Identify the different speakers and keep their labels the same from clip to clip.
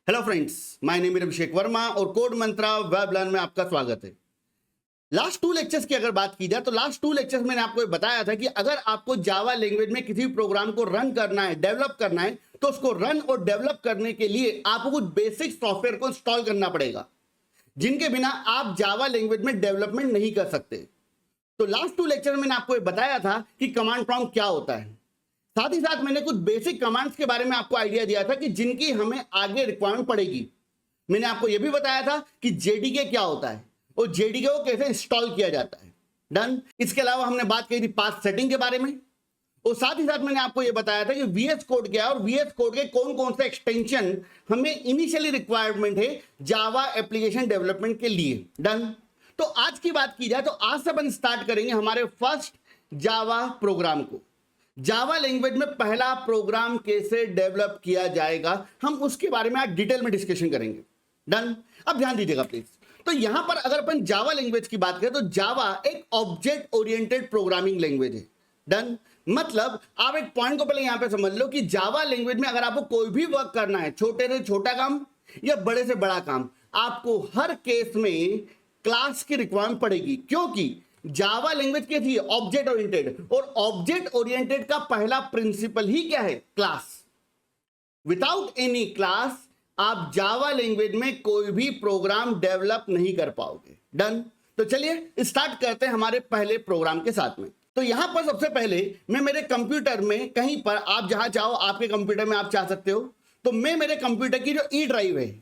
Speaker 1: Hello friends, my name is Abhishek Verma और Code मंत्रा web learn में आपका स्वागत है। लास्ट 2 लेक्चर्स की अगर बात की जाए तो लास्ट 2 लेक्चर्स मैंने आपको ये बताया था कि अगर आपको जावा लैंग्वेज में किसी प्रोग्राम को रन करना है, डेवलप करना है, तो उसको रन और डेवलप करने के लिए आपको कुछ बेसिक सॉफ्टवेयर को इंस्टॉल करना पड़ेगा, जिनके बिना आप जावा लैंग्वेज में डेवलपमेंट नहीं कर सकते। तो लास्ट 2 लेक्चर में मैंने आपको ये बताया था कि कमांड प्रॉम्प्ट क्या होता है। साथ ही साथ मैंने कुछ बेसिक कमांड्स के बारे में आपको आइडिया दिया था कि जिनकी हमें आगे रिक्वायरमेंट पड़ेगी। मैंने आपको यह भी बताया था कि जेडीके क्या होता है और जेडीके को कैसे इंस्टॉल किया जाता है। डन। इसके अलावा हमने बात की थी पाथ सेटिंग के बारे में और साथ ही साथ मैंने आपको यह बताया था कि वीएस कोड क्या है और वीएस कोड के कौन कौन से एक्सटेंशन हमें इनिशियली रिक्वायरमेंट है जावा एप्लीकेशन डेवलपमेंट के लिए। डन। तो आज की बात की जाए तो आज से अपन स्टार्ट करेंगे हमारे फर्स्ट जावा प्रोग्राम को। जावा लैंग्वेज में पहला प्रोग्राम कैसे डेवलप किया जाएगा, हम उसके बारे में आज डिटेल में डिस्कशन करेंगे। डन। अब ध्यान दीजिएगा प्लीज। तो यहां पर अगर अपन जावा लैंग्वेज की बात करें तो जावा एक ऑब्जेक्ट ओरिएंटेड प्रोग्रामिंग लैंग्वेज है। डन। मतलब आप एक पॉइंट को पहले यहां पे समझ लो कि जावा लैंग्वेज में अगर आपको कोई भी वर्क करना है, छोटे से छोटा काम या बड़े से बड़ा काम, आपको हर केस में क्लास की रिक्वायरमेंट पड़ेगी, क्योंकि जावा लैंग्वेज कैसी है? ऑब्जेक्ट ओरिएंटेड, और ऑब्जेक्ट ओरिएंटेड का पहला प्रिंसिपल ही क्या है? क्लास। विदाउट एनी क्लास आप जावा लैंग्वेज में कोई भी प्रोग्राम डेवलप नहीं कर पाओगे। डन। तो चलिए स्टार्ट करते हैं हमारे पहले प्रोग्राम के साथ में। तो यहां पर सबसे पहले मैं मेरे कंप्यूटर में कहीं पर, आप जहां चाहो आपके कंप्यूटर में आप चाह सकते हो, तो मैं मेरे कंप्यूटर की जो ई ड्राइव है,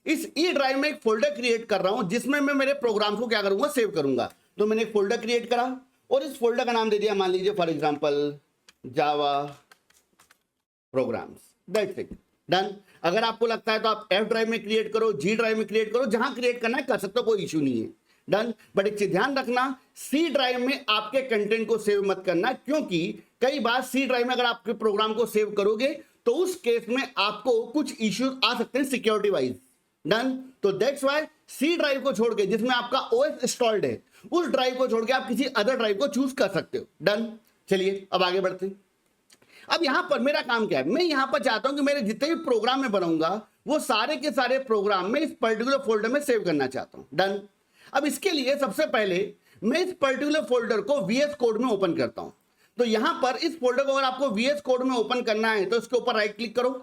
Speaker 1: इस ई ड्राइव में एक फोल्डर क्रिएट कर रहा हूं जिसमें मैं मेरे प्रोग्राम को क्या करूंगा? सेव करूंगा। तो मैंने एक फोल्डर क्रिएट करा और इस फोल्डर का नाम दे दिया, मान लीजिए for example Java programmes. That's it. Done. अगर आपको लगता है तो आप एफ ड्राइव में क्रिएट करो, जी ड्राइव में क्रिएट करो, जहां क्रिएट करना है कर सकते हो, कोई इशू नहीं है। डन। बट एक चीज ध्यान रखना, सी ड्राइव में आपके कंटेंट को सेव मत करना, क्योंकि कई बार सी ड्राइव में अगर आपके प्रोग्राम को सेव करोगे तो उस केस में आपको कुछ इश्यूज आ सकते हैं सिक्योरिटी वाइज। डन। तो दैट्स व्हाई सी ड्राइव को छोड़ के, जिसमें आपका ओएस इंस्टॉल्ड है, उस ड्राइव को छोड़ के आप किसी अदर ड्राइव को चूज कर सकते हो। डन। चलिए अब आगे बढ़ते हैं। अब यहां पर मेरा काम क्या है? मैं यहां पर चाहता हूं कि मेरे जितने भी प्रोग्राम में बनाऊंगा वो सारे के सारे प्रोग्राम में इस पर्टिकुलर फोल्डर में सेव करना चाहता हूं। डन। अब इसके लिए सबसे पहले मैं इस पर्टिकुलर फोल्डर को वीएस कोड में ओपन करता हूं। तो यहां पर इस फोल्डर को अगर आपको वीएस कोड में ओपन करना है तो इसके ऊपर राइट क्लिक करो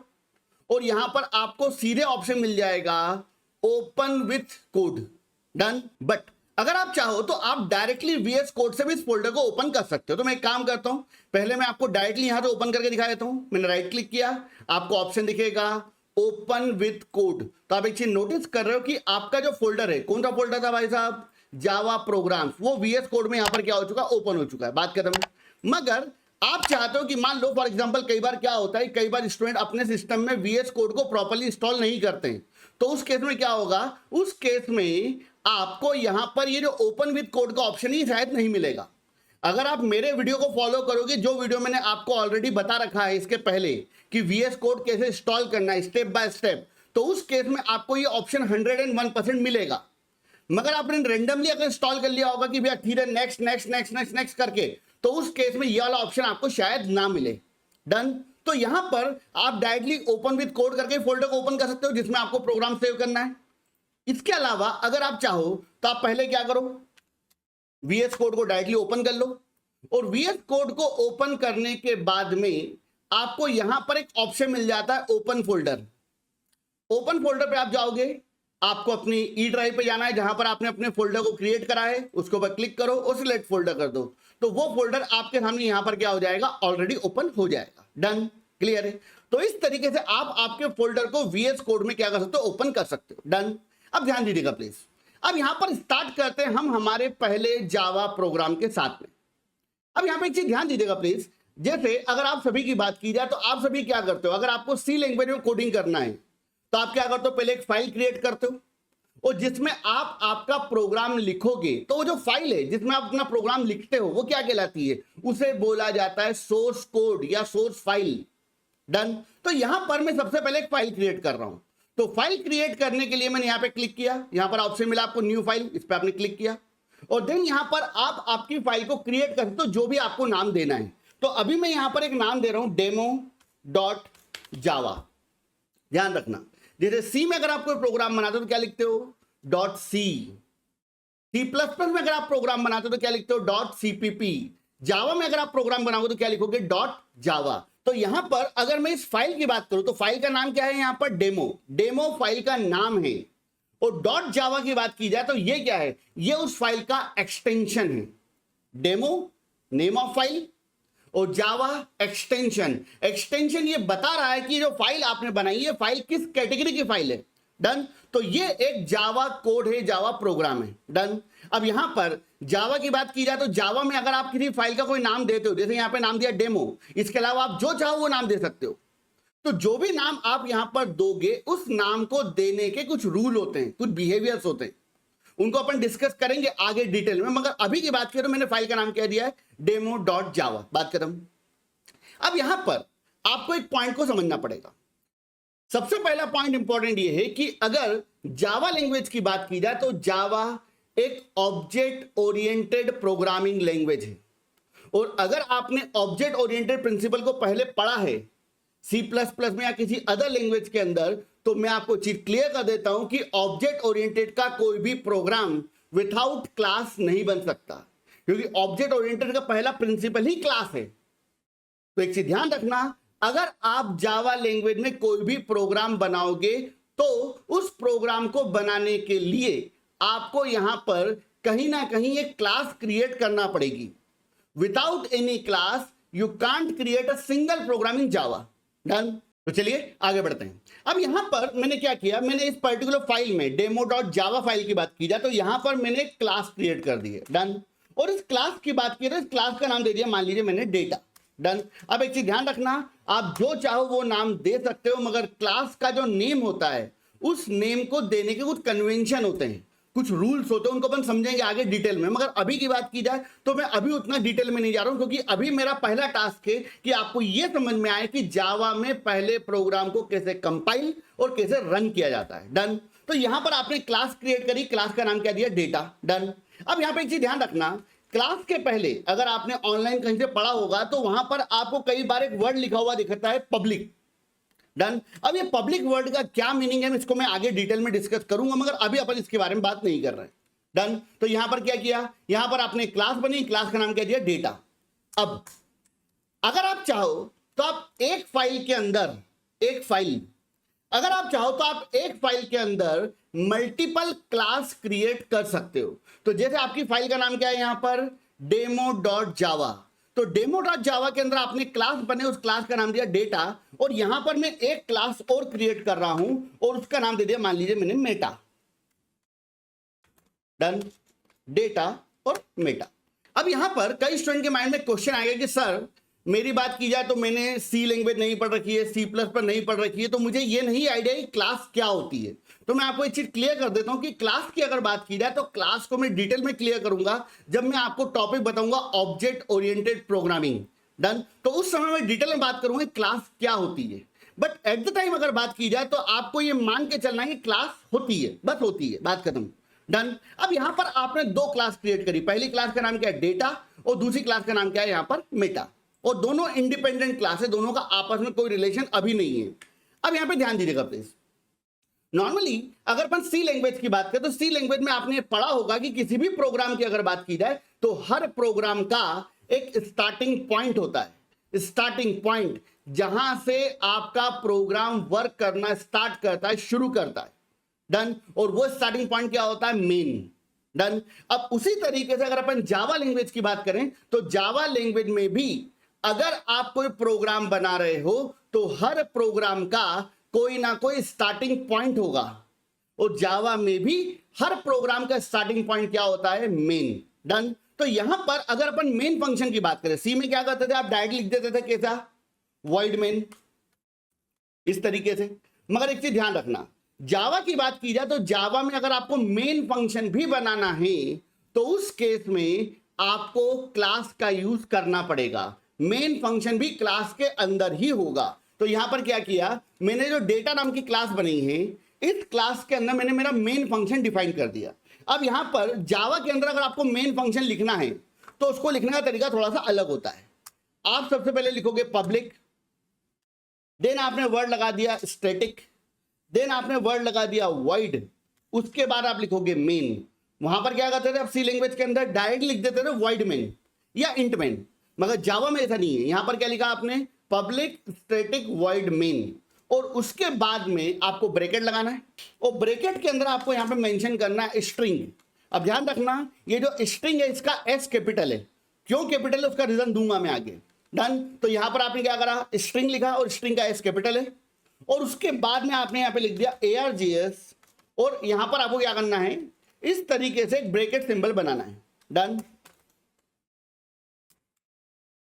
Speaker 1: और यहां पर आपको सीधे ऑप्शन मिल जाएगा open with code. Done. But अगर आप चाहो तो आप डायरेक्टली वीएस कोड से भी इस फोल्डर को ओपन कर सकते हो। तो मैं एक काम करता हूं, पहले मैं आपको डायरेक्टली यहां से ओपन करके दिखा देता हूं। मैंने राइट क्लिक किया, आपको ऑप्शन दिखेगा ओपन विथ कोड। तो आप एक चीज नोटिस कर रहे हो कि आपका जो फोल्डर है, कौन सा फोल्डर था भाई साहब? जावा प्रोग्राम्स, वो वीएस कोड में यहां पर क्या हो चुका? ओपन हो चुका है। बात खत्म। मगर आप चाहते हो कि मान लो फॉर एग्जांपल कई बार क्या होता है, कई बार स्टूडेंट अपने सिस्टम में वीएस कोड को प्रॉपर्ली इंस्टॉल नहीं करते हैं, तो उस केस में क्या होगा? उस केस में आपको यहां पर ये जो ओपन विद कोड का ऑप्शन ही शायद नहीं मिलेगा। अगर आप मेरे वीडियो को फॉलो करोगे, जो वीडियो मैंने आपको ऑलरेडी बता रखा है इसके पहले कि वीएस कोड कैसे इंस्टॉल करना है स्टेप बाय स्टेप, तो उस केस में आपको ये ऑप्शन 101% मिलेगा। मगर आपने रेंडमली अगर इंस्टॉल कर लिया होगा कि भैया धीरे next next next next next करके, तो उस केस में ये वाला ऑप्शन आपको शायद ना मिले। डन। तो यहां पर आप डायरेक्टली ओपन विद कोड करके फोल्डर को ओपन कर सकते हो जिसमें आपको प्रोग्राम सेव करना है। इसके अलावा अगर आप चाहो तो आप पहले क्या करो, वीएस कोड को डायरेक्टली ओपन कर लो और वीएस कोड को ओपन करने के बाद में आपको यहां पर एक ऑप्शन मिल जाता है ओपन फोल्डर। ओपन फोल्डर पे आप जाओगे, आपको अपनी ई ड्राइव पे जाना है जहां पर आपने अपने फोल्डर को क्रिएट करा है, उसके ऊपर क्लिक करो और सिलेक्ट फोल्डर कर दो, तो वो फोल्डर आपके सामने यहां पर क्या हो जाएगा? ऑलरेडी ओपन हो जाएगा। डन। क्लियर है? तो इस तरीके से आप आपके फोल्डर को वीएस कोड में क्या कर सकते हो? ओपन कर सकते हो। डन। अब ध्यान दीजिएगा प्लीज। अब यहां पर स्टार्ट करते हैं हम हमारे पहले जावा प्रोग्राम के साथ में। अब यहां पे एक चीज ध्यान दीजिएगा प्लीज, जैसे अगर आप सभी की बात की जाए तो आप सभी क्या करते हो? अगर आपको सी लैंग्वेज में कोडिंग करना है तो आप क्या करते हो? पहले एक फाइल क्रिएट करते हो और जिसमें आप आपका प्रोग्राम लिखोगे, तो वो जो फाइल है जिसमें आप अपना प्रोग्राम लिखते हो वो क्या कहलाती है? उसे बोला जाता है सोर्स कोड या सोर्स फाइल। डन। तो यहां पर मैं सबसे पहले एक फाइल क्रिएट कर रहा हूं। तो फाइल क्रिएट करने के लिए मैंने यहां पे क्लिक किया, यहां पर ऑप्शन मिला आपको न्यू फाइल, इस पर आपने क्लिक किया और देन यहां पर आप आपकी फाइल को क्रिएट कर सकते हो जो भी आपको नाम देना है। तो अभी मैं यहां पर एक नाम दे रहा हूं डेमो डॉट जावा। ध्यान रखना, जैसे सी में अगर आप कोई प्रोग्राम बनाते हो तो क्या लिखते हो? Dot C. C++ में अगर आप प्रोग्राम बनाते हो तो क्या लिखते हो? Dot CPP। जावा में अगर आप प्रोग्राम बनाओगे तो क्या लिखोगे? डॉट जावा। तो यहां पर अगर मैं इस फाइल की बात करूं तो फाइल का नाम क्या है? यहां पर डेमो। डेमो फाइल का नाम है। और डॉट जावा की बात की जाए तो ये क्या है? ये उस फाइल का एक्सटेंशन है। डेमो नेम ऑफ फाइल और जावा एक्सटेंशन। एक्सटेंशन ये बता रहा है कि जो फाइल आपने बनाई है फाइल किस कैटेगरी की फाइल है। डन। तो ये एक जावा कोड है, जावा प्रोग्राम है। डन। अब यहां पर जावा की बात की जाए तो जावा में अगर आप किसी फाइल का कोई नाम देते हो, जैसे यहां पे नाम दिया डेमो, इसके अलावा आप जो चाहो वो नाम दे सकते हो। तो जो भी नाम आप यहां पर दोगे उस नाम को देने के कुछ रूल होते हैं, कुछ बिहेवियर्स होते हैं, उनको अपन डिस्कस करेंगे आगे डिटेल में। मगर अभी की बात करें तो मैंने फाइल का नाम क्या दिया है? डेमो डॉट जावा। बात खत्म। अब यहां पर आपको एक पॉइंट को समझना पड़ेगा। सबसे पहला पॉइंट इंपॉर्टेंट ये है कि अगर जावा लैंग्वेज की बात की जाए तो जावा एक ऑब्जेक्ट ओरिएंटेड प्रोग्रामिंग लैंग्वेज है। और अगर आपने ऑब्जेक्ट ओरिएंटेड प्रिंसिपल को पहले पढ़ा है C++ में या किसी अदर लैंग्वेज के अंदर, तो मैं आपको चीज क्लियर कर देता हूं कि ऑब्जेक्ट ओरिएंटेड का कोई भी प्रोग्राम विथआउट क्लास नहीं बन सकता, क्योंकि ऑब्जेक्ट ओरिएंटेड का पहला प्रिंसिपल ही क्लास है। तो एक चीज ध्यान रखना, अगर आप जावा लैंग्वेज में कोई भी प्रोग्राम बनाओगे तो उस प्रोग्राम को बनाने के लिए आपको यहां पर कहीं ना कहीं एक क्लास क्रिएट करना पड़ेगी। Without any class you can't create a single program in Java. Done. तो चलिए आगे बढ़ते हैं। अब यहां पर मैंने क्या किया, मैंने इस पर्टिकुलर फाइल में डेमो डॉट जावा फाइल की बात की जाए तो यहां पर मैंने क्लास क्रिएट कर दी है। डन। और इस क्लास की बात की तो इस क्लास का नाम दे दिया, मान लीजिए मैंने डेटा। डन। अब एक चीज ध्यान रखना, आप जो चाहो वो नाम दे सकते हो, मगर क्लास का जो नेम होता है उस नेम को देने के कुछ कन्वेंशन होते हैं, कुछ रूल्स होते हैं, उनको अपन समझेंगे आगे डिटेल में। मगर अभी की बात की जाए तो मैं अभी उतना डिटेल में नहीं जा रहा हूं, क्योंकि अभी मेरा पहला टास्क है कि आपको यह समझ में आए कि जावा में पहले प्रोग्राम को कैसे कंपाइल और कैसे रन किया जाता है। डन। तो यहां पर आपने क्लास क्रिएट करी, क्लास का नाम क्या दिया? डेटा। डन। अब यहां पर एक चीज ध्यान रखना, क्लास के पहले अगर आपने ऑनलाइन कहीं से पढ़ा होगा तो वहां पर आपको कई बार एक वर्ड लिखा हुआ दिखता है, पब्लिक। डन। अब ये पब्लिक वर्ड का क्या मीनिंग है इसको मैं आगे डिटेल में डिस्कस करूंगा, मगर अभी अपन इसके बारे में बात नहीं कर रहे हैं। डन। तो यहां पर क्या किया, यहां पर आपने क्लास बनी, क्लास का नाम क्या दिया? डेटा। अब अगर आप चाहो तो आप एक फाइल के अंदर अगर आप चाहो तो आप एक फाइल के अंदर मल्टीपल क्लास क्रिएट कर सकते हो। तो जैसे आपकी फाइल का नाम क्या है यहां पर? डेमो डॉट जावा। तो डेमो डॉट जावा के अंदर आपने क्लास बने, उस क्लास का नाम दिया डेटा, और यहां पर मैं एक क्लास और क्रिएट कर रहा हूं और उसका नाम दे दिया, मान लीजिए मैंने मेटा। डन। डेटा और मेटा। अब यहां पर कई स्टूडेंट के माइंड में क्वेश्चन आएगा कि सर मेरी बात की जाए तो मैंने सी लैंग्वेज नहीं पढ़ रखी है, C++ नहीं पढ़ रखी है, तो मुझे ये नहीं आइडिया कि क्लास क्या होती है। तो मैं आपको एक चीज क्लियर कर देता हूं कि क्लास की अगर बात की जाए तो क्लास को मैं डिटेल में क्लियर करूंगा जब मैं आपको टॉपिक बताऊंगा ऑब्जेक्ट ओरिएंटेड प्रोग्रामिंग। डन। तो उस समय मैं डिटेल में बात करूंगा क्लास क्या होती है। बट एट द टाइम अगर बात की जाए तो आपको ये मान के चलना है कि क्लास होती है, बस होती है, बात खत्म। डन। अब यहां पर आपने दो क्लास क्रिएट करी, पहली क्लास का नाम क्या है? डेटा, और दूसरी क्लास का नाम क्या है यहां पर? मेटा। और दोनों इंडिपेंडेंट क्लास है, दोनों का आपस में कोई रिलेशन अभी नहीं है। अब यहां पे ध्यान दीजिएगा प्लीज। नॉर्मली अगर अपन सी लैंग्वेज की बात करें तो सी लैंग्वेज में आपने पढ़ा होगा कि किसी भी प्रोग्राम की अगर बात की जाए तो हर प्रोग्राम का एक स्टार्टिंग पॉइंट होता है। स्टार्टिंग पॉइंट जहां से आपका प्रोग्राम वर्क करना स्टार्ट करता है, शुरू करता है। डन। और वो स्टार्टिंग पॉइंट क्या होता है? मेन। डन। अब उसी तरीके से अगर अपन जावा लैंग्वेज की बात करें तो जावा लैंग्वेज में भी अगर आप कोई प्रोग्राम बना रहे हो तो हर प्रोग्राम का कोई ना कोई स्टार्टिंग पॉइंट होगा, और जावा में भी हर प्रोग्राम का स्टार्टिंग पॉइंट क्या होता है? मेन। डन। तो यहां पर अगर अपन मेन फंक्शन की बात करें, सी में क्या करते थे आप? डायरेक्ट लिख देते थे, कैसा? वॉइड मेन, इस तरीके से। मगर एक चीज ध्यान रखना, जावा की बात की जाए तो जावा में अगर आपको मेन फंक्शन भी बनाना है तो उस केस में आपको क्लास का यूज करना पड़ेगा। मेन फंक्शन भी क्लास के अंदर ही होगा। तो यहां पर क्या किया, मैंने जो डेटा नाम की क्लास बनाई है, इस क्लास के अंदर मैंने मेरा मेन फंक्शन डिफाइन कर दिया। अब यहां पर जावा के अंदर अगर आपको मेन फंक्शन लिखना है तो उसको लिखने का तरीका थोड़ा सा अलग होता है। आप सबसे पहले लिखोगे पब्लिक, देन आपने वर्ड लगा दिया स्टैटिक, देन आपने वर्ड लगा दिया void, उसके बाद आप लिखोगे मेन। वहां पर क्या करते थे आप सी लैंग्वेज के अंदर डायरेक्ट लिख देते थे void main या int main, मगर जावा में ऐसा नहीं है। यहां पर क्या लिखा आपने, पब्लिक स्टैटिक void main, और उसके बाद में आपको ब्रैकेट लगाना है, और ब्रैकेट के अंदर आपको यहां पे मेंशन करना है स्ट्रिंग। अब ध्यान रखना, ये जो स्ट्रिंग है इसका एस कैपिटल है। क्यों कैपिटल है उसका रीजन दूंगा मैं आगे। डन। तो यहां पर आपने क्या करा, स्ट्रिंग लिखा और स्ट्रिंग का एस कैपिटल है, और उसके बाद में आपने यहां पे लिख दिया ARGS, और यहां पर आपको क्या करना है, इस तरीके से एक ब्रैकेट सिंबल बनाना है। डन।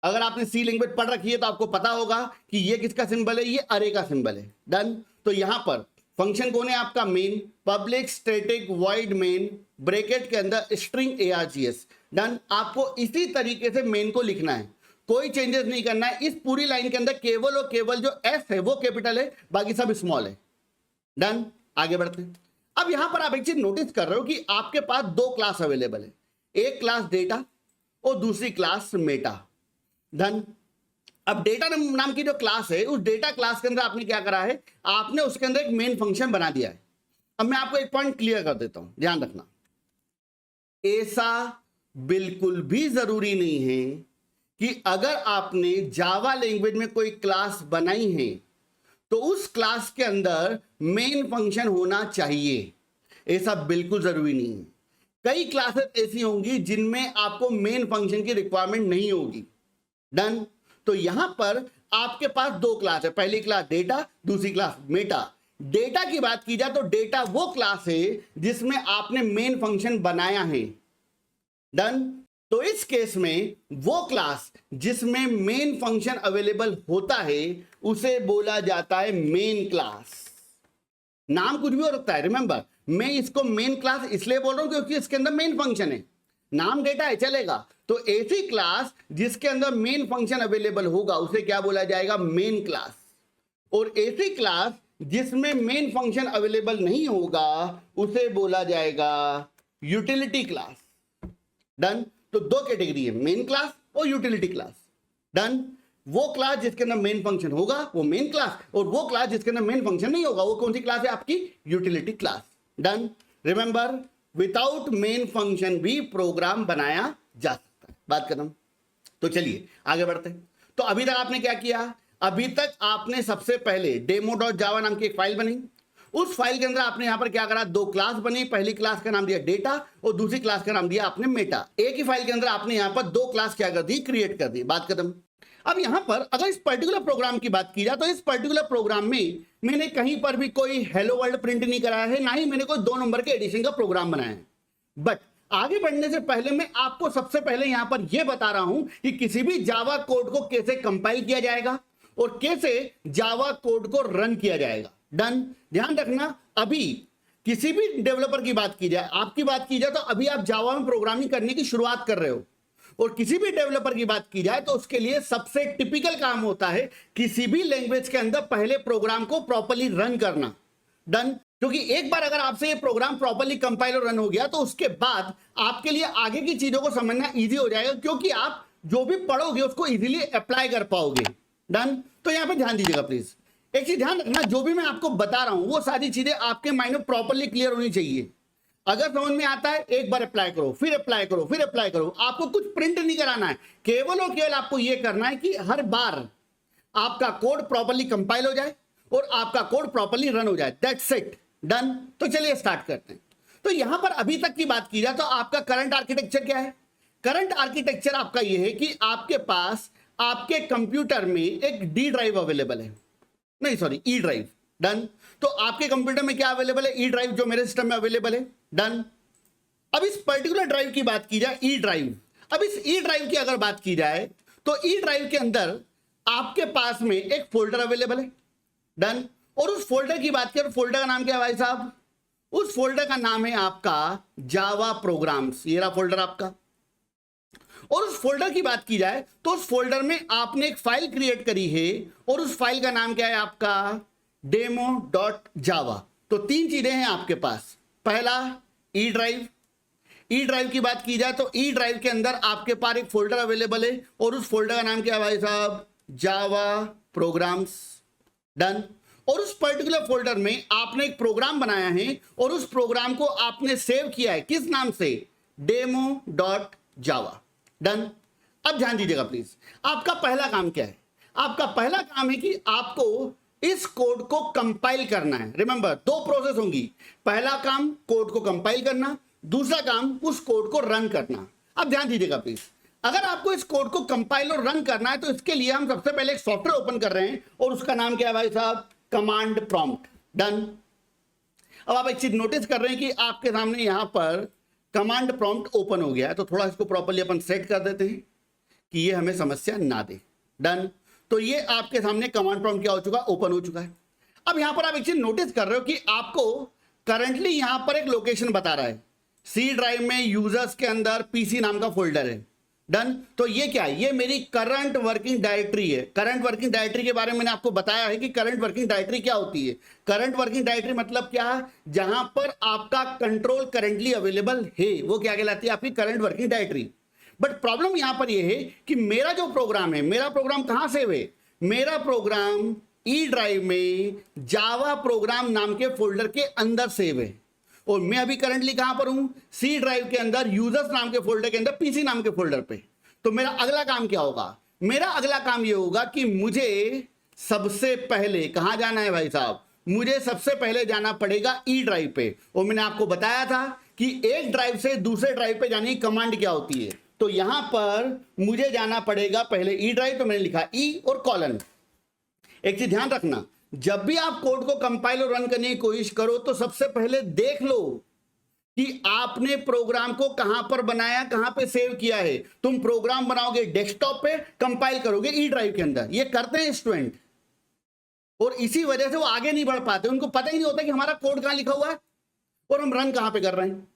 Speaker 1: अगर आपने सी लैंग्वेज पढ़ रखी है तो आपको पता होगा कि ये किसका सिंबल है, ये अरे का सिंबल है। डन। तो यहां पर फंक्शन कौन है आपका, main, public static void main, bracket के अंदर स्ट्रिंग ARGS। डन। आपको इसी तरीके से मेन को लिखना है, कोई चेंजेस नहीं करना है। इस पूरी लाइन के अंदर केवल और केवल जो एस है वो कैपिटल है, बाकी सब स्मॉल है। डन। आगे बढ़ते हैं। अब यहां पर आप एक चीज नोटिस कर रहे हो कि आपके पास दो क्लास अवेलेबल है, एक क्लास डेटा और दूसरी क्लास मेटा। डन। अब डेटा नाम की जो क्लास है, उस डेटा क्लास के अंदर आपने क्या करा है, आपने उसके अंदर एक मेन फंक्शन बना दिया है। अब मैं आपको एक पॉइंट क्लियर कर देता हूं, ध्यान रखना, ऐसा बिल्कुल भी जरूरी नहीं है कि अगर आपने जावा लैंग्वेज में कोई क्लास बनाई है तो उस क्लास के अंदर मेन फंक्शन होना चाहिए। ऐसा बिल्कुल जरूरी नहीं है। कई क्लासेस ऐसी होंगी जिनमें आपको मेन फंक्शन की रिक्वायरमेंट नहीं होगी। डन। तो यहां पर आपके पास दो क्लास है, पहली क्लास डेटा, दूसरी क्लास मेटा। डेटा की बात की जाए तो डेटा वो क्लास है जिसमें आपने मेन फंक्शन बनाया है। डन। तो इस केस में वो क्लास जिसमें मेन फंक्शन अवेलेबल होता है उसे बोला जाता है मेन क्लास। नाम कुछ भी हो सकता है, रिमेंबर, मैं इसको मेन क्लास इसलिए बोल रहा हूं क्योंकि इसके अंदर मेन फंक्शन है। नाम डेटा है चलेगा, तो ऐसी क्लास जिसके अंदर मेन फंक्शन अवेलेबल होगा उसे क्या बोला जाएगा, मेन क्लास। और ऐसी क्लास जिसमें मेन फंक्शन अवेलेबल नहीं होगा उसे बोला जाएगा यूटिलिटी क्लास। डन। तो दो कैटेगरी है, मेन क्लास और यूटिलिटी क्लास। डन। वो क्लास जिसके अंदर मेन फंक्शन होगा वो मेन क्लास, और वो क्लास जिसके अंदर मेन फंक्शन नहीं होगा वो कौन सी क्लास है, आपकी utility class. Done. Remember, without main function भी प्रोग्राम बनाया जा सकता है। बात खत्म। तो चलिए आगे बढ़ते हैं। तो अभी तक आपने क्या किया, अभी तक आपने सबसे पहले demo.java नाम की एक फाइल बनाई। उस फाइल के अंदर आपने यहां पर क्या करा, दो क्लास बनी, पहली क्लास का नाम दिया डेटा और दूसरी क्लास का नाम दिया आपने मेटा। एक ही फाइल के अंदर आपने यहां पर दो क्लास क्या कर दी, क्रिएट कर दी। बात खत्म। अब यहां पर अगर इस पर्टिकुलर प्रोग्राम की बात की जाए तो इस पर्टिकुलर प्रोग्राम में मैंने कहीं पर भी कोई हेलो वर्ल्ड प्रिंट नहीं कराया है, ना ही मैंने कोई 2 नंबर के एडिशन का प्रोग्राम बनाया है। बट आगे बढ़ने से पहले मैं आपको सबसे पहले यहां पर यह बता रहा हूं कि किसी भी जावा कोड को कैसे कंपाइल किया जाएगा और कैसे जावा कोड को रन किया जाएगा। डन। ध्यान रखना, अभी किसी भी डेवलपर की बात की जाए, आपकी बात की जाए तो अभी आप जावा में प्रोग्रामिंग करने की शुरुआत कर रहे हो, और किसी भी डेवलपर की बात की जाए तो उसके लिए सबसे टिपिकल काम होता है किसी भी लैंग्वेज के अंदर पहले प्रोग्राम को प्रॉपर्ली रन करना। डन। क्योंकि एक बार अगर आपसे ये प्रोग्राम प्रॉपर्ली कंपाइल और रन हो गया तो उसके बाद आपके लिए आगे की चीजों को समझना इजी हो जाएगा, क्योंकि आप जो भी पढ़ोगे उसको इजीली अप्लाई कर पाओगे। डन। तो यहां पे ध्यान दीजिएगा प्लीज, एक चीज ध्यान रखना, जो भी मैं आपको बता रहा हूं वो सारी चीजें आपके माइंड में प्रॉपर्ली क्लियर होनी चाहिए। अगर समझ में आता है एक बार अप्लाई करो, फिर अप्लाई करो, फिर अप्लाई करो। आपको कुछ प्रिंट नहीं कराना है, केवल और केवल आपको यह करना है कि हर बार आपका कोड प्रॉपर्ली कंपाइल हो जाए और आपका कोड प्रॉपर्ली रन हो जाए। That's it. डन। तो चलिए स्टार्ट करते हैं। तो यहां पर अभी तक की बात की जाए तो आपका करंट आर्किटेक्चर क्या है। करंट आर्किटेक्चर आपका यह है कि आपके पास आपके कंप्यूटर में एक डी ड्राइव अवेलेबल है, नहीं सॉरी ई ड्राइव। डन। तो आपके कंप्यूटर में क्या अवेलेबल है, ई ड्राइव, जो मेरे सिस्टम में अवेलेबल है। डन। अब इस पर्टिकुलर ड्राइव की बात की जाए, ई ड्राइव, अब इस ई ड्राइव की अगर बात की जाए तो ई ड्राइव के अंदर आपके पास में एक फोल्डर अवेलेबल है। डन। और उस फोल्डर की बात करें, फोल्डर का नाम क्या है भाई साहब, उस फोल्डर का नाम है आपका जावा प्रोग्राम्स। ये रहा फोल्डर आपका। और उस फोल्डर की बात की जाए तो उस फोल्डर में आपने एक फाइल क्रिएट करी है और उस फाइल का नाम क्या है आपका, demo.java। तो 3 चीजें हैं आपके पास। पहला ई ड्राइव, ई ड्राइव की बात की जाए तो ई ड्राइव के अंदर आपके पास एक फोल्डर अवेलेबल है और उस फोल्डर का नाम क्या है भाई साहब, जावा प्रोग्राम्स। डन। और उस पर्टिकुलर फोल्डर में आपने एक प्रोग्राम बनाया है और उस प्रोग्राम को आपने सेव किया है किस नाम से, demo.java। डन। अब ध्यान दीजिएगा प्लीज, आपका पहला काम क्या है, आपका पहला काम है कि आपको इस कोड को कंपाइल करना है। रिमेंबर, दो प्रोसेस होंगी, पहला काम कोड को कंपाइल करना, दूसरा काम उस कोड को रन करना। अब ध्यान दीजिएगा प्लीज, अगर आपको इस कोड को कंपाइल और रन करना है तो इसके लिए हम सबसे पहले एक सॉफ्टवेयर ओपन कर रहे हैं और उसका नाम क्या है भाई साहब, कमांड प्रॉम्प्ट। डन। अब आप एक चीज नोटिस कर रहे हैं कि आपके सामने यहां पर कमांड प्रॉम्प्ट ओपन हो गया है, तो थोड़ा इसको प्रॉपर्ली अपन सेट कर देते हैं कि ये हमें समस्या ना दे। डन। तो ये आपके सामने कमांड प्रॉम्प्ट क्या हो चुका, ओपन हो चुका है। अब यहां पर आप एक चीज नोटिस कर रहे हो कि आपको करंटली यहां पर एक लोकेशन बता रहा है, सी ड्राइव में यूजर्स के अंदर पीसी नाम का फोल्डर है। डन। तो ये क्या है, ये मेरी करंट वर्किंग डायरेक्टरी है। करंट वर्किंग डायरेक्टरी के बारे में मैंने आपको बताया है कि करंट वर्किंग डायरेक्टरी क्या होती है। करंट वर्किंग डायरेक्टरी मतलब क्या है, जहां पर आपका कंट्रोल करंटली अवेलेबल है वो क्या कहलाती है, आपकी current working directory. But problem यहां पर यह है कि मेरा जो प्रोग्राम है, मेरा प्रोग्राम कहां सेव है, मेरा प्रोग्राम ई ड्राइव में जावा प्रोग्राम नाम के फोल्डर के अंदर सेव है। और मैं अभी करंटली कहां पर हूं, सी ड्राइव के अंदर यूजर्स नाम के फोल्डर के अंदर पीसी नाम के फोल्डर पे। तो मेरा अगला काम क्या होगा, मेरा अगला काम यह होगा कि मुझे सबसे पहले कहां जाना है भाई साहब, मुझे सबसे पहले जाना पड़ेगा ई ड्राइव पे। और मैंने आपको बताया था कि एक ड्राइव से दूसरे ड्राइव पे जाने की कमांड क्या होती है। तो यहां पर मुझे जाना पड़ेगा पहले ई ड्राइव, तो मैंने लिखा ई और कॉलन। एक चीज ध्यान रखना, जब भी आप कोड को कंपाइल और रन करने की कोशिश करो तो सबसे पहले देख लो कि आपने प्रोग्राम को कहां पर बनाया, कहां पे सेव किया है। तुम प्रोग्राम बनाओगे डेस्कटॉप पे, कंपाइल करोगे ई ड्राइव के अंदर। ये करते हैं स्टूडेंट, और इसी वजह से वो आगे नहीं बढ़ पाते, उनको पता ही नहीं होता कि हमारा कोड कहां लिखा हुआ है और हम रन कहां पे कर रहे हैं।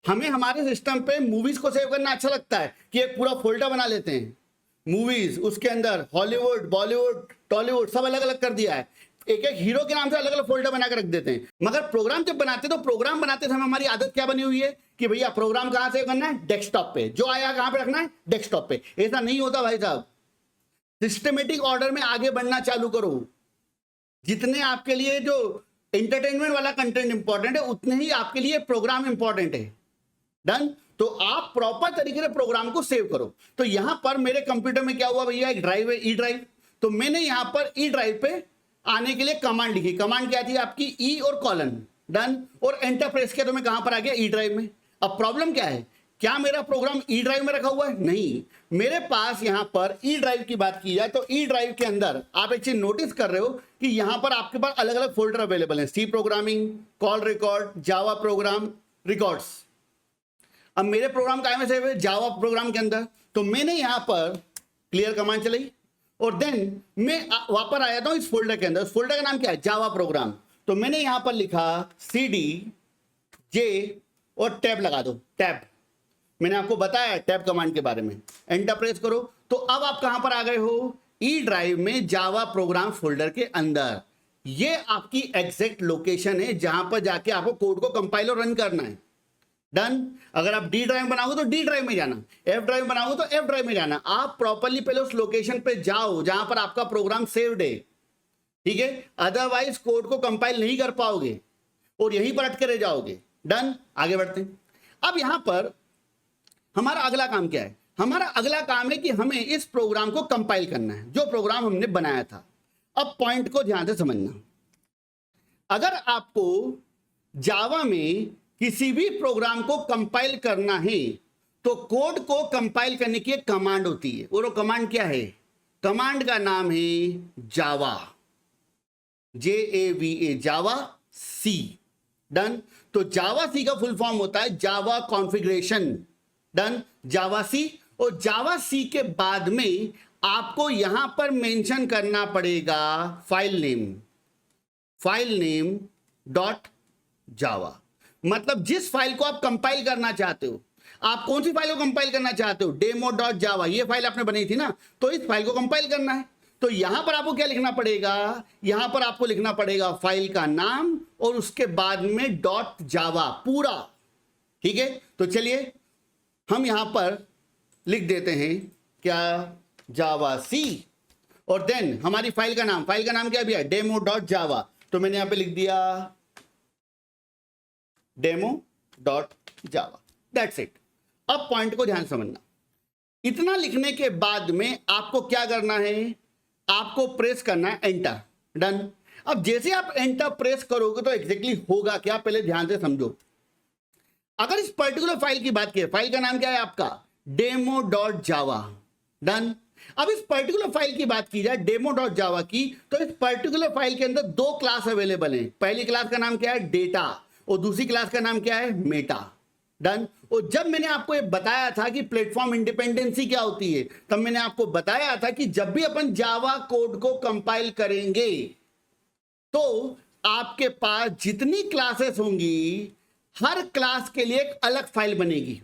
Speaker 1: हमें हमारे सिस्टम पे मूवीज को सेव करना अच्छा लगता है कि एक पूरा फोल्डर बना लेते हैं, मूवीज, उसके अंदर हॉलीवुड, बॉलीवुड, टॉलीवुड सब अलग अलग कर दिया है, एक एक हीरो के नाम से अलग अलग फोल्डर बनाकर रख देते हैं। मगर प्रोग्राम जब बनाते तो प्रोग्राम बनाते समय हमारी आदत क्या बनी हुई है कि भैया प्रोग्राम कहां सेव करना है, डेस्कटॉप पे, जो आया कहां पे रखना है, डेस्कटॉप पे। ऐसा नहीं होता भाई साहब, सिस्टमेटिक ऑर्डर में आगे बढ़ना चालू करो। जितने आपके लिए जो एंटरटेनमेंट वाला कंटेंट इंपॉर्टेंट है उतने ही आपके लिए प्रोग्राम इंपॉर्टेंट है। डन। तो आप प्रॉपर तरीके से प्रोग्राम को सेव करो। तो यहां पर मेरे कंप्यूटर में क्या हुआ भैया, एक ड्राइव है ई ड्राइव, तो मैंने यहां पर ई ड्राइव पे आने के लिए कमांड लिखी। कमांड क्या थी आपकी, ई और कॉलन। डन। और एंटर प्रेस किया तो मैं कहां पर आ गया, ई ड्राइव में। अब प्रॉब्लम क्या है, क्या मेरा प्रोग्राम ई ड्राइव में रखा हुआ है, नहीं, मेरे पास यहां पर ई ड्राइव की बात की जाए तो ई ड्राइव के अंदर आप एक चीज नोटिस कर रहे हो कि यहां पर आपके पास अलग अलग फोल्डर अवेलेबल है, C programming, call record, Java program, records. अब मेरे प्रोग्राम कहाँ में सेव है, जावा प्रोग्राम के अंदर। तो मैंने यहां पर क्लियर कमांड चलाई और देन मैं वापस आया था इस फोल्डर के अंदर। उस फोल्डर का नाम क्या है, जावा प्रोग्राम। तो मैंने यहां पर लिखा CD J और टैब लगा दो, टैब। मैंने आपको बताया टैब कमांड के बारे में। एंटर प्रेस करो तो अब आप कहां पर आ गए हो, ई ड्राइव में जावा प्रोग्राम फोल्डर के अंदर। ये आपकी एग्जैक्ट लोकेशन है जहां पर जाके आपको कोड को कंपाइल और रन करना है। डन। अगर आप डी ड्राइव बनाओगे तो डी ड्राइव में जाना, एफ ड्राइव बनाओगे तो एफ ड्राइव में जाना। आप प्रॉपर्ली पहले उस लोकेशन पे जाओ जहां पर आपका प्रोग्राम सेव्ड है, ठीक है, अदरवाइज कोड को कंपाइल नहीं कर पाओगे और यहीं पर अटके रह जाओगे। डन। आगे बढ़ते हैं। अब यहां पर हमारा अगला काम क्या है, हमारा अगला काम है कि हमें इस प्रोग्राम को कंपाइल करना है, जो प्रोग्राम हमने बनाया था। अब पॉइंट को ध्यान से समझना, अगर आपको जावा में किसी भी प्रोग्राम को कंपाइल करना है तो कोड को कंपाइल करने की एक कमांड होती है, और वो कमांड क्या है, कमांड का नाम है जावा, JAVA, जावा सी। डन। तो जावा सी का फुल फॉर्म होता है जावा कॉन्फ़िगरेशन। डन। जावा सी, और जावा सी के बाद में आपको यहां पर मेंशन करना पड़ेगा फाइल नेम डॉट जावा। मतलब जिस फाइल को आप कंपाइल करना चाहते हो, आप कौन सी फाइल को कंपाइल करना चाहते हो, demo.java, ये फाइल आपने बनाई थी ना, तो इस फाइल को कंपाइल करना है। तो यहां पर आपको क्या लिखना पड़ेगा, यहां पर आपको लिखना पड़ेगा फाइल का नाम और उसके बाद में डॉट जावा पूरा। ठीक है, तो चलिए हम यहां पर लिख देते हैं क्या, जावा सी, और देन हमारी फाइल का नाम क्या है भैया, demo.java। तो मैंने यहां पे लिख दिया demo.java, दैट्स इट। अब पॉइंट को ध्यान समझना, इतना लिखने के बाद में आपको क्या करना है, आपको प्रेस करना है एंटर, डन। अब जैसे आप एंटर प्रेस करोगे तो एग्जैक्टली होगा क्या, पहले ध्यान से समझो। अगर इस पर्टिकुलर फाइल की बात की, फाइल का नाम क्या है आपका, demo.java, डन। अब इस पर्टिकुलर फाइल की बात की जाए demo.java की, तो इस पर्टिकुलर फाइल के अंदर दो क्लास अवेलेबल हैं। पहली क्लास का नाम क्या है, डेटा, और दूसरी क्लास का नाम क्या है, मेटा, डन। और जब मैंने आपको ये बताया था कि प्लेटफॉर्म इंडिपेंडेंसी क्या होती है, तब मैंने आपको बताया था कि जब भी अपन जावा कोड को कंपाइल करेंगे तो आपके पास जितनी क्लासेस होंगी, हर क्लास के लिए एक अलग फाइल बनेगी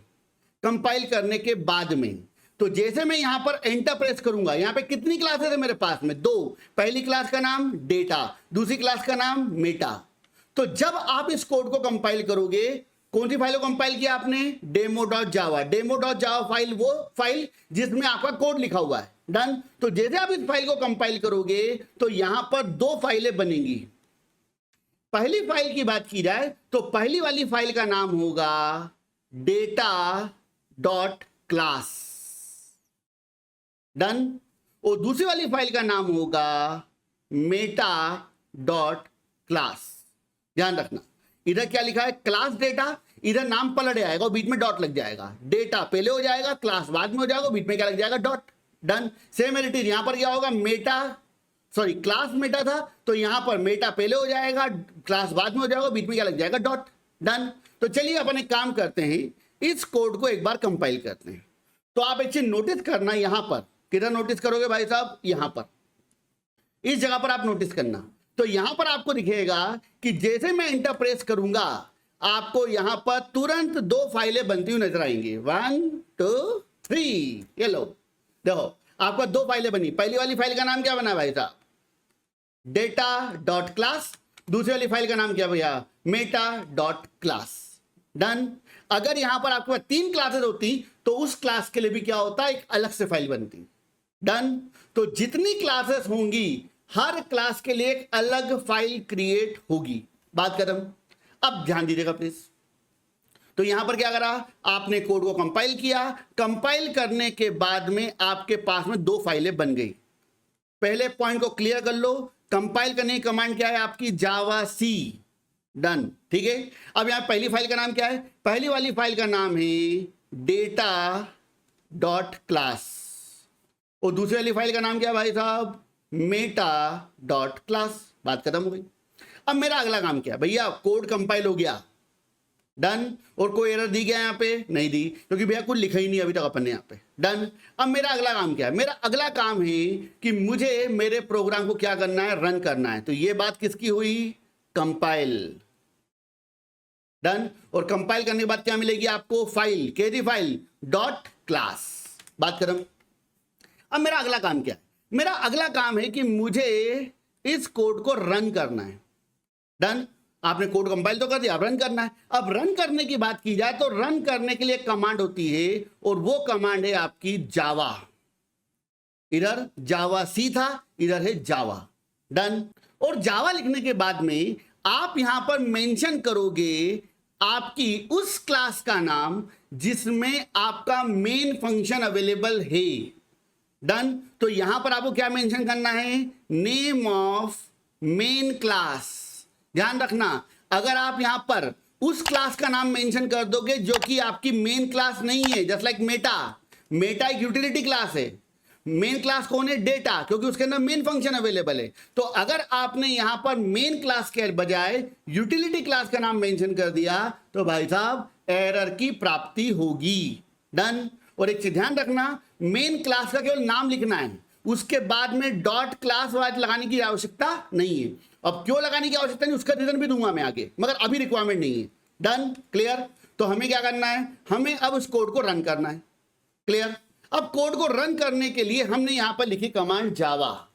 Speaker 1: कंपाइल करने के बाद में। तो जैसे मैं यहां पर एंटर प्रेस करूंगा, यहां पे कितनी क्लासेस है मेरे पास में, दो। पहली क्लास का नाम डेटा, दूसरी क्लास का नाम मेटा। तो जब आप इस कोड को कंपाइल करोगे, कौन सी फाइल को कंपाइल किया आपने, demo.java। demo.java फाइल वो फाइल जिसमें आपका कोड लिखा हुआ है, डन। तो जैसे आप इस फाइल को कंपाइल करोगे तो यहां पर दो फाइलें बनेंगी। पहली फाइल की बात की जाए तो पहली वाली फाइल का नाम होगा data.class, डन। और दूसरी वाली फाइल का नाम होगा meta.class। ध्यान रखना, इधर क्या लिखा है, क्लास डेटा, इधर नाम पलट जाएगा और बीच में डॉट लग जाएगा। डेटा पहले हो जाएगा, क्लास बाद में हो जाएगा, बीच में क्या लग जाएगा, dot, done. Same it is, यहां पर क्या होगा, मेटा, सॉरी क्लास मेटा था तो यहां पर मेटा पहले हो जाएगा, क्लास बाद में हो जाएगा, बीच में क्या लग जाएगा, डॉट, डन। तो चलिए अपन एक काम करते हैं, इस कोड को एक बार कंपाइल करते हैं। तो आप एक चीज नोटिस करना, यहां पर किधर नोटिस करोगे भाई साहब, यहां पर इस जगह पर आप नोटिस करना। तो यहां पर आपको दिखेगा कि जैसे मैं इंटर प्रेस करूंगा, आपको यहां पर तुरंत दो फाइलें बनती हुई नजर आएंगी, 1 2 3। ये लो देखो, आपका दो फाइलें बनी। पहली वाली फाइल का नाम क्या बना भाई साहब, data.class। दूसरी वाली फाइल का नाम क्या भैया, meta.class, डन। अगर यहां पर आपके पास तीन क्लासेस होती तो उस क्लास के लिए भी क्या होता, एक अलग से फाइल बनती, डन। तो जितनी क्लासेस होंगी, हर क्लास के लिए एक अलग फाइल क्रिएट होगी, बात खत्म। अब ध्यान दीजिएगा प्लीज। तो यहां पर क्या करा आपने, कोड को कंपाइल किया, कंपाइल करने के बाद में आपके पास में दो फाइलें बन गई। पहले पॉइंट को क्लियर कर लो, कंपाइल करने की कमांड क्या है आपकी, जावा सी, डन, ठीक है। अब यहां पहली फाइल का नाम क्या है, पहली वाली फाइल का नाम है data.class, और दूसरी वाली फाइल का नाम क्या है भाई साहब, meta.class। बात खत्म हो गई। अब मेरा अगला काम क्या है भैया, कोड कंपाइल हो गया, डन। और कोई एरर दी गया यहां पे, नहीं दी, क्योंकि भैया कुछ लिखा ही नहीं अभी तक अपन ने यहां पे, डन। अब मेरा अगला काम क्या है, मेरा अगला काम है कि मुझे मेरे प्रोग्राम को क्या करना है, रन करना है। तो ये बात किसकी हुई, कंपाइल, डन। और कंपाइल करने के बाद क्या मिलेगी आपको, फाइल, कैसी फाइल, .class। बात खत्म। अब मेरा अगला काम क्या है, मेरा अगला काम है कि मुझे इस कोड को रन करना है, डन। आपने कोड कंपाइल तो कर दिया, अब रन करना है। अब रन करने की बात की जाए तो रन करने के लिए कमांड होती है, और वो कमांड है आपकी जावा। इधर जावा सी था, इधर है जावा, डन। और जावा लिखने के बाद में आप यहां पर मेंशन करोगे आपकी उस क्लास का नाम जिसमें आपका मेन फंक्शन अवेलेबल है, डन। तो यहां पर आपको क्या मेंशन करना है, नेम ऑफ मेन क्लास। ध्यान रखना, अगर आप यहां पर उस क्लास का नाम मेंशन कर दोगे जो कि आपकी मेन क्लास नहीं है, जस्ट लाइक मेटा, मेटा एक यूटिलिटी क्लास है, मेन क्लास कौन है, डेटा, क्योंकि उसके अंदर मेन फंक्शन अवेलेबल है। तो अगर आपने यहां पर मेन क्लास के बजाय यूटिलिटी क्लास का नाम मेंशन कर दिया तो भाई साहब एरर की प्राप्ति होगी, डन। और एक चीज ध्यान रखना, मेन क्लास का केवल नाम लिखना है, उसके बाद में डॉट क्लास वाइज लगाने की आवश्यकता नहीं है। अब क्यों लगाने की आवश्यकता नहीं, उसका रीजन भी दूंगा मैं आगे, मगर अभी रिक्वायरमेंट नहीं है, डन, क्लियर। तो हमें क्या करना है, हमें अब उस कोड को रन करना है, क्लियर। अब कोड को रन करने के लिए हमने यहां पर लिखी कमांड जावा,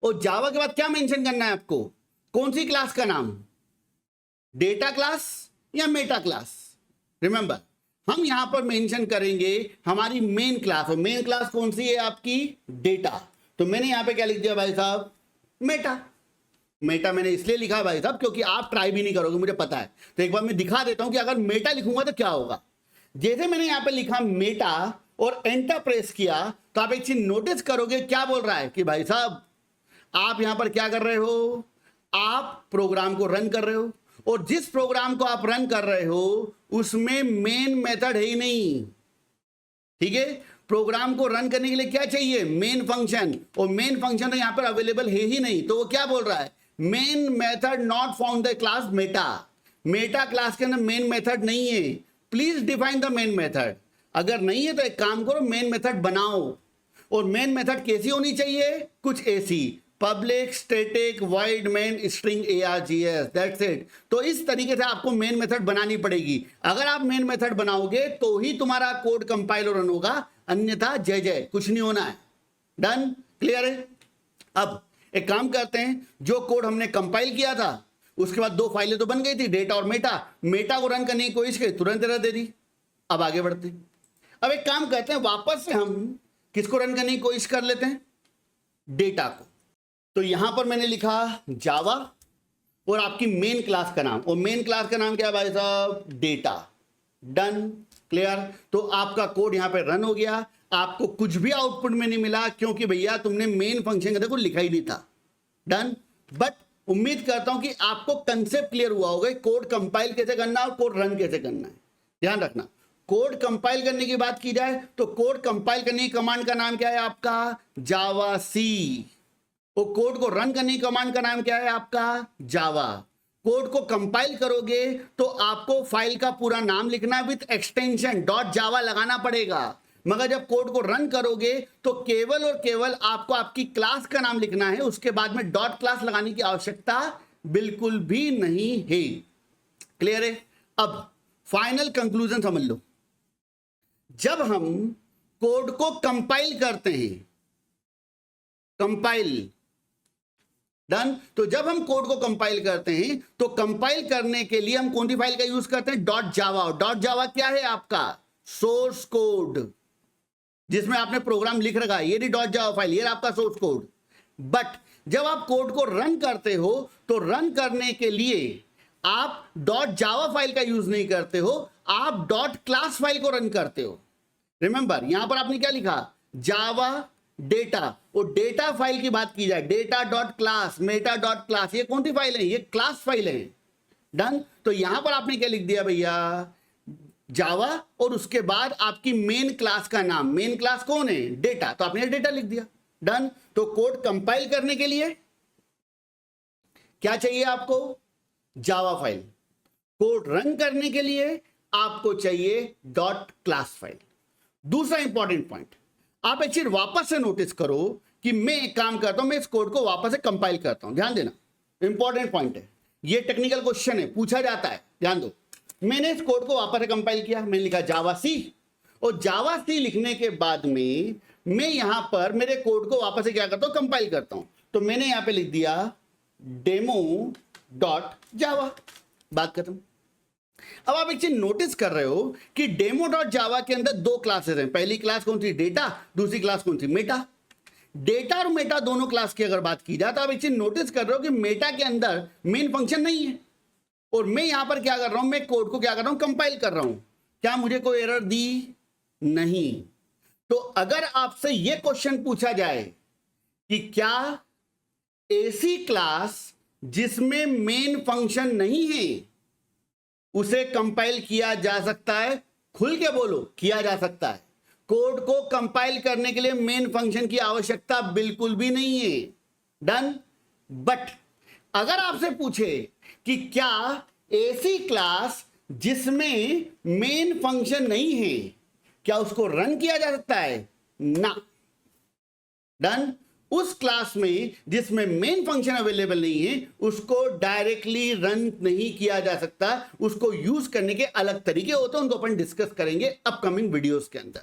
Speaker 1: और जावा के बाद क्या मेंशन करना है आपको, कौन सी क्लास का नाम, डेटा क्लास या मेटा क्लास। रिमेंबर, हम यहां पर मेंशन करेंगे हमारी मेन क्लास, और मेन क्लास कौन सी है आपकी, डेटा। तो मैंने यहां पे क्या लिख दिया भाई साहब, मेटा। मेटा मैंने इसलिए लिखा भाई साहब क्योंकि आप ट्राई भी नहीं करोगे, मुझे पता है। तो एक बार मैं दिखा देता हूं कि अगर मेटा लिखूंगा तो क्या होगा। जैसे मैंने यहां पे लिखा मेटा और एंटर प्रेस किया, तो आप एक चीज नोटिस करोगे, क्या बोल रहा है कि भाई साहब आप यहां पर क्या कर रहे हो, आप प्रोग्राम को रन कर रहे हो, और जिस प्रोग्राम को आप रन कर रहे हो उसमें मेन मेथड है ही नहीं। ठीक है, प्रोग्राम को रन करने के लिए क्या चाहिए, मेन फंक्शन, और मेन फंक्शन तो यहां पर अवेलेबल है ही नहीं। तो वो क्या बोल रहा है, main method not found the class Meta. Meta class के अंदर मेन मेथड नहीं है, please define the main method. अगर नहीं है तो एक काम करो, मेन मेथड बनाओ। और मेन मेथड कैसी होनी चाहिए, कुछ ऐसी, public static void main string args, that's it. तो इस तरीके से आपको मेन मेथड बनानी पड़ेगी। अगर आप मेन मेथड बनाओगे तो ही तुम्हारा कोड कंपाइल और रन होगा, अन्यथा जय जय, कुछ नहीं होना है। डन, क्लियर है। अब एक काम करते हैं, जो कोड हमने कंपाइल किया था उसके बाद दो फाइलें तो बन गई थी, डेटा और मेटा। मेटा को रन करने की कोशिश की, तुरंत एरर दे दी। अब आगे बढ़ते हैं। अब एक काम करते हैं, वापस से हम किसको रन करने की कोशिश कर लेते हैं, डेटा को। तो यहां पर मैंने लिखा जावा और आपकी मेन क्लास का नाम, और मेन क्लास का नाम क्या है भाई साहब, डेटा। Done, clear. तो आपका कोड यहां पे रन हो गया, आपको कुछ भी आउटपुट में नहीं मिला क्योंकि भैया तुमने मेन फंक्शन का देखो लिखा ही नहीं था। डन, बट उम्मीद करता हूं कि आपको कंसेप्ट क्लियर हुआ होगा, कोड कंपाइल कैसे करना और कोड रन कैसे करना है। ध्यान रखना, कोड कंपाइल करने की बात की जाए तो कोड कंपाइल करने की कमांड का नाम क्या है आपका, जावा सी। और कोड को रन करने की कमांड का नाम क्या है आपका, जावा। कोड को कंपाइल करोगे तो आपको फाइल का पूरा नाम लिखना विथ एक्सटेंशन .java लगाना पड़ेगा, मगर जब कोड को रन करोगे तो केवल और केवल आपको आपकी क्लास का नाम लिखना है, उसके बाद में डॉट क्लास लगाने की आवश्यकता बिल्कुल भी नहीं है। क्लियर है। अब फाइनल कंक्लूजन समझ लो, जब हम कोड को कंपाइल करते हैं, कंपाइल, डन। तो जब हम कोड को कंपाइल करते हैं तो कंपाइल करने के लिए हम कौन सी फाइल का यूज करते हैं, .java। डॉट जावा क्या है आपका, सोर्स कोड, जिसमें आपने प्रोग्राम लिख रखा है, ये नहीं .java फाइल, ये आपका सोर्स कोड। बट जब आप कोड को रन करते हो तो रन करने के लिए आप .java फाइल का यूज नहीं करते हो, आप .class फाइल को रन करते हो। रिमेंबर, यहां पर आपने क्या लिखा, जावा डेटा, और डेटा फाइल की बात की जाए, data dot class, Meta dot class, ये कौन सी फाइल है, ये क्लास फाइल है। डन। तो यहां पर आपने क्या लिख दिया भैया, जावा, और उसके बाद आपकी मेन क्लास का नाम, मेन क्लास कौन है, डेटा, तो आपने डेटा लिख दिया। डन। तो कोड कंपाइल करने के लिए क्या चाहिए आपको, जावा फाइल। कोड रन करने के लिए आपको चाहिए डॉट क्लास फाइल। दूसरा इंपॉर्टेंट पॉइंट, आप एक चीज वापस से नोटिस करो कि मैं एक काम करता हूं, मैं इस कोड को वापस से कंपाइल करता हूं। ध्यान देना, इंपॉर्टेंट पॉइंट है, ये टेक्निकल क्वेश्चन है, पूछा जाता है, ध्यान दो। मैंने इस कोड को वापस से कंपाइल किया, मैंने लिखा जावा सी, और जावा सी लिखने के बाद में मैं यहां पर मेरे कोड को वापस से क्या करता हूं, कंपाइल करता हूं। तो मैंने यहां पे लिख दिया डेमो डॉट जावा, बात खत्म। अब आप एक चीज नोटिस कर रहे हो कि डेमो डॉट जावा के अंदर दो क्लासेस हैं, पहली क्लास कौन सी, डेटा, दूसरी क्लास कौन सी, मेटा। डेटा और मेटा दोनों क्लास की अगर बात की जाए तो आप एक चीज नोटिस कर रहे हो कि मेटा के अंदर मेन फंक्शन नहीं है, और मैं यहां पर क्या कर रहा हूं, मैं कोड को क्या कर रहा हूं, कंपाइल कर रहा हूं। क्या मुझे कोई एरर दी, नहीं। तो अगर आपसे यह क्वेश्चन पूछा जाए कि क्या ऐसी क्लास जिसमें मेन फंक्शन नहीं है उसे कंपाइल किया जा सकता है, खुल के बोलो, किया जा सकता है। कोड को कंपाइल करने के लिए मेन फंक्शन की आवश्यकता बिल्कुल भी नहीं है। डन। बट अगर आपसे पूछे कि क्या ऐसी क्लास जिसमें मेन फंक्शन नहीं है, क्या उसको रन किया जा सकता है, ना। डन। उस क्लास में जिसमें मेन फंक्शन अवेलेबल नहीं है उसको डायरेक्टली रन नहीं किया जा सकता, उसको यूज करने के अलग तरीके होते हैं, उनको अपन डिस्कस करेंगे अपकमिंग वीडियोस के अंदर।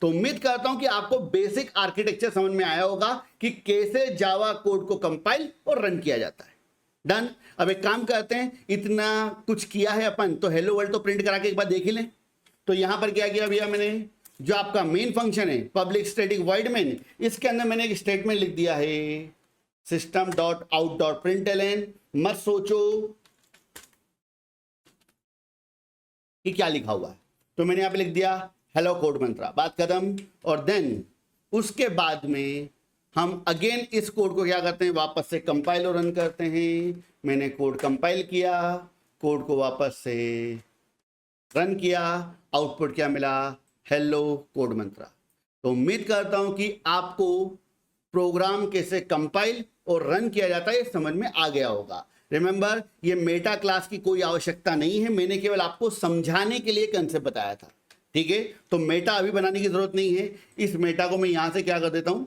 Speaker 1: तो उम्मीद करता हूं कि आपको बेसिक आर्किटेक्चर समझ में आया होगा कि कैसे जावा कोड को कंपाइल और रन किया जाता है। डन। अब एक काम करते हैं, इतना कुछ किया है अपन तो हेलो वर्ल्ड तो प्रिंट करा के एक बार देख ही लें। तो यहां पर क्या किया भैया, मैंने जो आपका मेन फंक्शन है पब्लिक स्टैटिक वॉइड मेन, इसके अंदर मैंने एक स्टेटमेंट लिख दिया है system.out.println। मत सोचो कि क्या लिखा हुआ है, तो मैंने यहां पे लिख दिया हेलो कोड मंत्रा, बात खत्म। और देन उसके बाद में हम अगेन इस कोड को क्या करते हैं, वापस से कंपाइल और रन करते हैं। मैंने कोड कंपाइल किया, कोड को वापस से रन किया, आउटपुट क्या मिला, हेलो कोड मंत्रा। तो उम्मीद करता हूं कि आपको प्रोग्राम कैसे कंपाइल और रन किया जाता है ये समझ में आ गया होगा। रिमेंबर, ये मेटा क्लास की कोई आवश्यकता नहीं है, मैंने केवल आपको समझाने के लिए कंसेप्ट बताया था, ठीक है। तो मेटा अभी बनाने की जरूरत नहीं है। इस मेटा को मैं यहां से क्या कर देता हूं,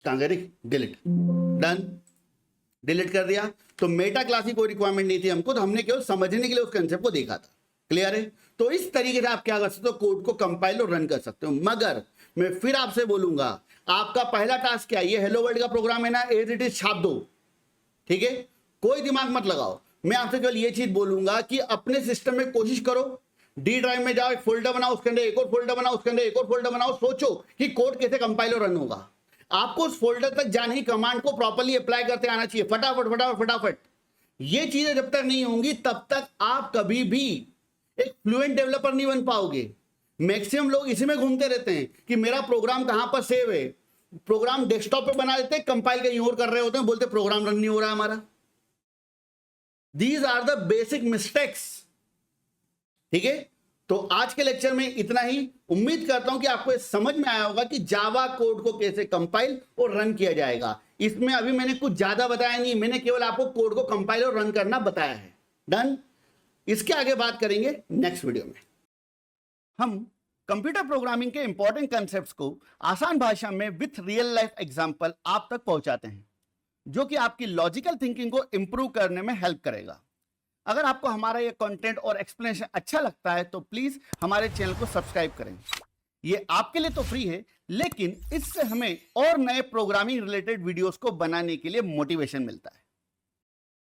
Speaker 1: डिलीट, डन, डिलीट कर दिया। तो मेटा क्लास की कोई रिक्वायरमेंट नहीं थी हमको, तो हमने केवल समझने के लिए उस कंसेप्ट को देखा था। क्लियर है? तो इस तरीके से आप क्या कर सकते हो, कोड को कंपाइल और रन कर सकते हो। मगर मैं फिर आपसे बोलूंगा, आपका पहला टास्क क्या है, ये हेलो वर्ल्ड का प्रोग्राम है ना, एज इट इज छाप दो, ठीक है। कोई दिमाग मत लगाओ। मैं आपसे केवल ये चीज बोलूंगा कि अपने सिस्टम में कोशिश करो, डी ड्राइव में जाओ, एक फोल्डर बनाओ, उसके अंदर एक और फोल्डर बनाओ, उसके अंदर एक और फोल्डर बनाओ, सोचो कि कोड कैसे कंपाइल और रन होगा। आपको उस फोल्डर तक जाने ही कमांड को प्रॉपर्ली अप्लाई करते आना चाहिए, फटाफट फटाफट फटाफट। ये चीजें जब तक नहीं होंगी तब तक आप कभी भी एक फ्लुएंट डेवलपर नहीं बन पाओगे। मैक्सिमम लोग इसी में घूमते रहते हैं कि मेरा प्रोग्राम कहां पर सेव है, प्रोग्राम डेस्कटॉप पे बना देते हैं, कंपाइल कहीं और कर रहे होते हैं, बोलते प्रोग्राम रन नहीं हो रहा हमारा। These are the basic mistakes, ठीक है। तो आज के लेक्चर में इतना ही। उम्मीद करता हूं कि आपको समझ में आया होगा कि जावा कोड को कैसे कंपाइल और रन किया जाएगा। इसमें अभी मैंने कुछ ज्यादा बताया नहीं, मैंने केवल आपको कोड को कंपाइल और रन करना बताया है। डन। इसके आगे बात करेंगे नेक्स्ट वीडियो में। हम कंप्यूटर प्रोग्रामिंग के इंपॉर्टेंट कंसेप्ट्स को आसान भाषा में विथ रियल लाइफ एग्जांपल आप तक पहुंचाते हैं, जो कि आपकी लॉजिकल थिंकिंग को इंप्रूव करने में हेल्प करेगा। अगर आपको हमारा ये कंटेंट और एक्सप्लेनेशन अच्छा लगता है तो प्लीज हमारे चैनल को सब्सक्राइब करें। ये आपके लिए तो फ्री है, लेकिन इससे हमें और नए प्रोग्रामिंग रिलेटेड वीडियोस को बनाने के लिए मोटिवेशन मिलता है।